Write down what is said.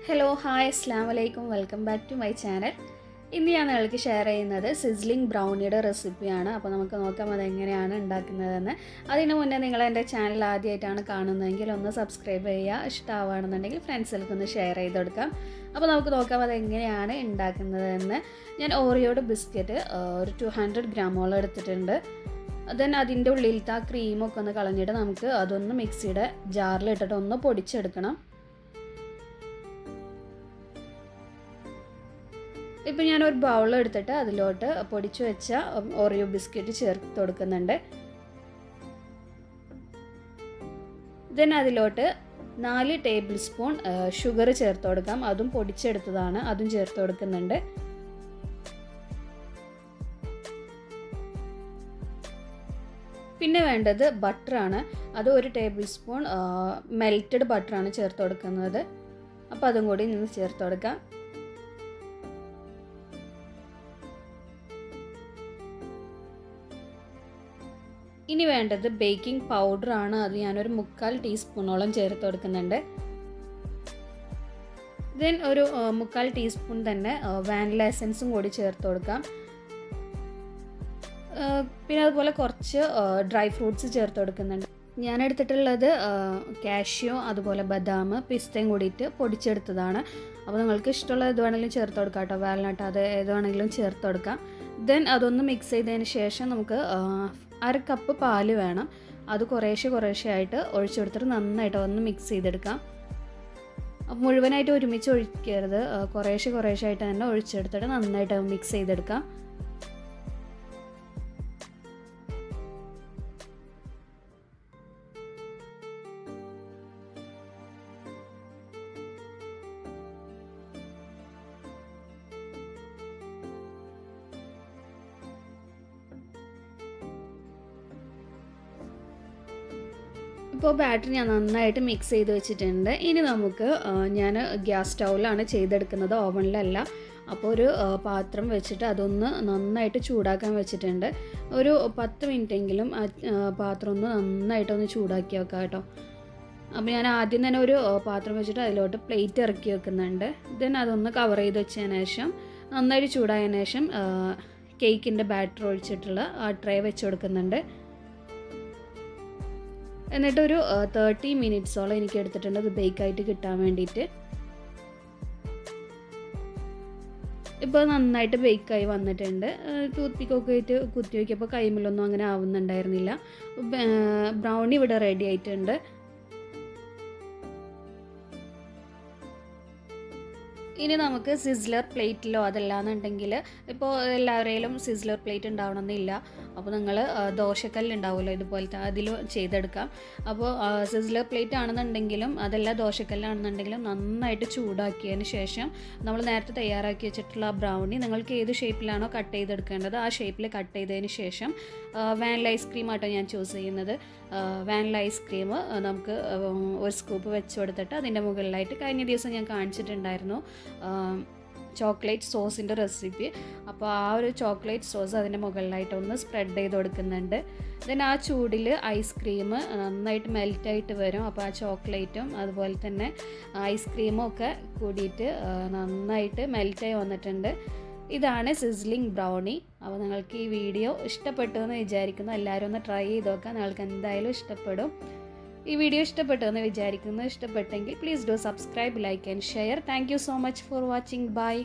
Hello hi അസ്സാം വലൈക്കും welcome back to my channel. ഇന്ന് ഞാൻ നിങ്ങൾക്ക് ഷെയർ ചെയ്യുന്നത് സിസ്ലിംഗ് ബ്രൗണിയുടെ റെസിപ്പിയാണ്. അപ്പോൾ നമുക്ക് നോക്കാം അതെങ്ങനെയാണ് ഉണ്ടാക്കുന്നതെന്ന്. അതിന് മുന്നേ നിങ്ങൾ എൻ്റെ ചാനൽ ആദ്യമായിട്ടാണ് കാണുന്നതെങ്കിൽ ഒന്ന് സബ്സ്ക്രൈബ് ചെയ്യുക. ഇഷ്ടമാവുകയാണെന്നുണ്ടെങ്കിൽ ഫ്രണ്ട്സിൽക്കൊന്ന് ഷെയർ ചെയ്ത് കൊടുക്കാം. അപ്പോൾ നമുക്ക് നോക്കാം അതെങ്ങനെയാണ് ഉണ്ടാക്കുന്നതെന്ന്. ഞാൻ ഓറിയോയുടെ ബിസ്ക്കറ്റ് ഒരു 200 ഗ്രാമോളം എടുത്തിട്ടുണ്ട്. ദെൻ അതിൻ്റെ ഉള്ളിലത്തെ ആ ക്രീമൊക്കെ ഒന്ന് കളഞ്ഞിട്ട് നമുക്ക് അതൊന്ന് മിക്സിയുടെ ജാറിലിട്ടിട്ട് ഒന്ന് പൊടിച്ചെടുക്കണം. ഇപ്പോൾ ഞാനൊരു ബൗൾ എടുത്തിട്ട് അതിലോട്ട് പൊടിച്ചു വെച്ച ഓറിയോ ബിസ്ക്കറ്റ് ചേർത്ത് കൊടുക്കുന്നുണ്ട്. ദെൻ അതിലോട്ട് 4 ടേബിൾ സ്പൂൺ ഷുഗർ ചേർത്ത് കൊടുക്കാം. അതും പൊടിച്ചെടുത്തതാണ്, അതും ചേർത്ത് കൊടുക്കുന്നുണ്ട്. പിന്നെ വേണ്ടത് ബട്ടറാണ്. അത് 1 ടേബിൾ സ്പൂൺ മെൽറ്റഡ് ബട്ടറാണ് ചേർത്ത് കൊടുക്കുന്നത്. അപ്പോൾ അതും കൂടി നിന്ന് ചേർത്ത് കൊടുക്കാം. ഇനി വേണ്ടത് ബേക്കിംഗ് പൗഡറാണ്. അത് ഞാനൊരു 3/4 ടീസ്പൂണോളം ചേർത്ത് കൊടുക്കുന്നുണ്ട്. ദെൻ ഒരു 3/4 ടീസ്പൂൺ തന്നെ വാനില എസൻസും കൂടി ചേർത്ത് കൊടുക്കാം. പിന്നെ അതുപോലെ കുറച്ച് ഡ്രൈ ഫ്രൂട്ട്സ് ചേർത്ത് കൊടുക്കുന്നുണ്ട്. ഞാൻ എടുത്തിട്ടുള്ളത് കാഷ്യൂ, അതുപോലെ ബദാം, പിസ്തയും കൂടിയിട്ട് പൊടിച്ചെടുത്തതാണ്. അപ്പോൾ നിങ്ങൾക്ക് ഇഷ്ടമുള്ള ഏത് വേണമെങ്കിലും ചേർത്ത് കൊടുക്കാം കേട്ടോ. വാൽനട്ട് അത് ഏത് വേണമെങ്കിലും ചേർത്ത് കൊടുക്കാം. ദെൻ അതൊന്ന് മിക്സ് ചെയ്തതിന് ശേഷം നമുക്ക് 1/2 കപ്പ് പാല് വേണം. അത് കുറേശ്ശെ ആയിട്ട് ഒഴിച്ചു കൊടുത്തിട്ട് നന്നായിട്ട് ഒന്ന് മിക്സ് ചെയ്തെടുക്കാം. അപ്പോൾ മുഴുവനായിട്ട് ഒരുമിച്ച് ഒഴിക്കരുത്, കുറേശ്ശെ ആയിട്ട് തന്നെ ഒഴിച്ചെടുത്തിട്ട് നന്നായിട്ട് മിക്സ് ചെയ്തെടുക്കാം. ഇപ്പോൾ ബാറ്റർ ഞാൻ നന്നായിട്ട് മിക്സ് ചെയ്ത് വെച്ചിട്ടുണ്ട്. ഇനി നമുക്ക് ഞാൻ ഗ്യാസ് സ്റ്റൗവിലാണ് ചെയ്തെടുക്കുന്നത്, ഓവനിലല്ല. അപ്പോൾ ഒരു പാത്രം വെച്ചിട്ട് അതൊന്ന് നന്നായിട്ട് ചൂടാക്കാൻ വെച്ചിട്ടുണ്ട്. ഒരു 10 മിനിറ്റെങ്കിലും ആ പാത്രം ഒന്ന് നന്നായിട്ടൊന്ന് ചൂടാക്കി വെക്കാം കേട്ടോ. അപ്പോൾ ഞാൻ ആദ്യം തന്നെ ഒരു പാത്രം വെച്ചിട്ട് അതിലോട്ട് പ്ലേറ്റ് ഇറക്കി വെക്കുന്നുണ്ട്. ദെൻ അതൊന്ന് കവർ ചെയ്ത് വെച്ചതിന് ശേഷം നന്നായിട്ട് ചൂടായതിനു ശേഷം കേക്കിൻ്റെ ബാറ്റർ ഒഴിച്ചിട്ടുള്ള ആ ട്രേ വെച്ച് കൊടുക്കുന്നുണ്ട്. എന്നിട്ടൊരു 30 മിനിറ്റ്സോളം എനിക്ക് എടുത്തിട്ടുണ്ട് അത് ബേക്കായിട്ട് കിട്ടാൻ വേണ്ടിയിട്ട്. ഇപ്പോൾ നന്നായിട്ട് ബേക്കായി വന്നിട്ടുണ്ട്. ടൂത്ത് പിക്കൊക്കെ ആയിട്ട് കുത്തി വയ്ക്കിയപ്പോൾ കൈമിലൊന്നും അങ്ങനെ ആവുന്നുണ്ടായിരുന്നില്ല. ബ്രൗണി ഇവിടെ റെഡി ആയിട്ടുണ്ട്. ഇനി നമുക്ക് സിസ്ലർ പ്ലേറ്റിലോ അതല്ലാന്നുണ്ടെങ്കിൽ ഇപ്പോൾ എല്ലാവരെയും സിസ്ലർ പ്ലേറ്റ് ഉണ്ടാവണമെന്നില്ല. അപ്പോൾ നിങ്ങൾ ദോശക്കല്ലുണ്ടാവുമല്ലോ ഇതുപോലത്തെ, അതിൽ ചെയ്തെടുക്കാം. അപ്പോൾ സിസ്ലർ പ്ലേറ്റ് ആണെന്നുണ്ടെങ്കിലും അതല്ല ദോശക്കല്ലാണെന്നുണ്ടെങ്കിലും നന്നായിട്ട് ചൂടാക്കിയതിന് ശേഷം നമ്മൾ നേരത്തെ തയ്യാറാക്കി വെച്ചിട്ടുള്ള ബ്രൗണി നിങ്ങൾക്ക് ഏത് ഷേപ്പിലാണോ കട്ട് ചെയ്തെടുക്കേണ്ടത് ആ ഷേപ്പിൽ കട്ട് ചെയ്തതിന് ശേഷം വാനില ഐസ്ക്രീം ആട്ടോ ഞാൻ ചൂസ് ചെയ്യുന്നത്. വാനില ഐസ്ക്രീം നമുക്ക് ഒരു സ്കൂപ്പ് വെച്ച് കൊടുത്തിട്ട് അതിൻ്റെ മുകളിലായിട്ട് കഴിഞ്ഞ ദിവസം ഞാൻ കാണിച്ചിട്ടുണ്ടായിരുന്നു ചോക്ലേറ്റ് സോസിൻ്റെ റെസിപ്പി. അപ്പോൾ ആ ഒരു ചോക്ലേറ്റ് സോസ് അതിൻ്റെ മുകളിലായിട്ട് ഒന്ന് സ്പ്രെഡ് ചെയ്ത് കൊടുക്കുന്നുണ്ട്. ദെൻ ആ ചൂടിൽ ഐസ്ക്രീം നന്നായിട്ട് മെൽറ്റായിട്ട് വരും. അപ്പോൾ ആ ചോക്ലേറ്റും അതുപോലെ തന്നെ ഐസ്ക്രീമും ഒക്കെ കൂടിയിട്ട് നന്നായിട്ട് മെൽറ്റായി വന്നിട്ടുണ്ട്. ഇതാണ് സിസ്ലിംഗ് ബ്രൗണി. അപ്പോൾ നിങ്ങൾക്ക് ഈ വീഡിയോ ഇഷ്ടപ്പെട്ടു എന്ന് വിചാരിക്കുന്നു. എല്ലാവരും ഒന്ന് ട്രൈ ചെയ്ത് നോക്കാം, നിങ്ങൾക്ക് എന്തായാലും ഇഷ്ടപ്പെടും. ഈ വീഡിയോ ഇഷ്ടപ്പെട്ടു എന്ന് വിചാരിക്കുന്നു. ഇഷ്ടപ്പെട്ടെങ്കിൽ please do subscribe, like and share. Thank you so much for watching. By.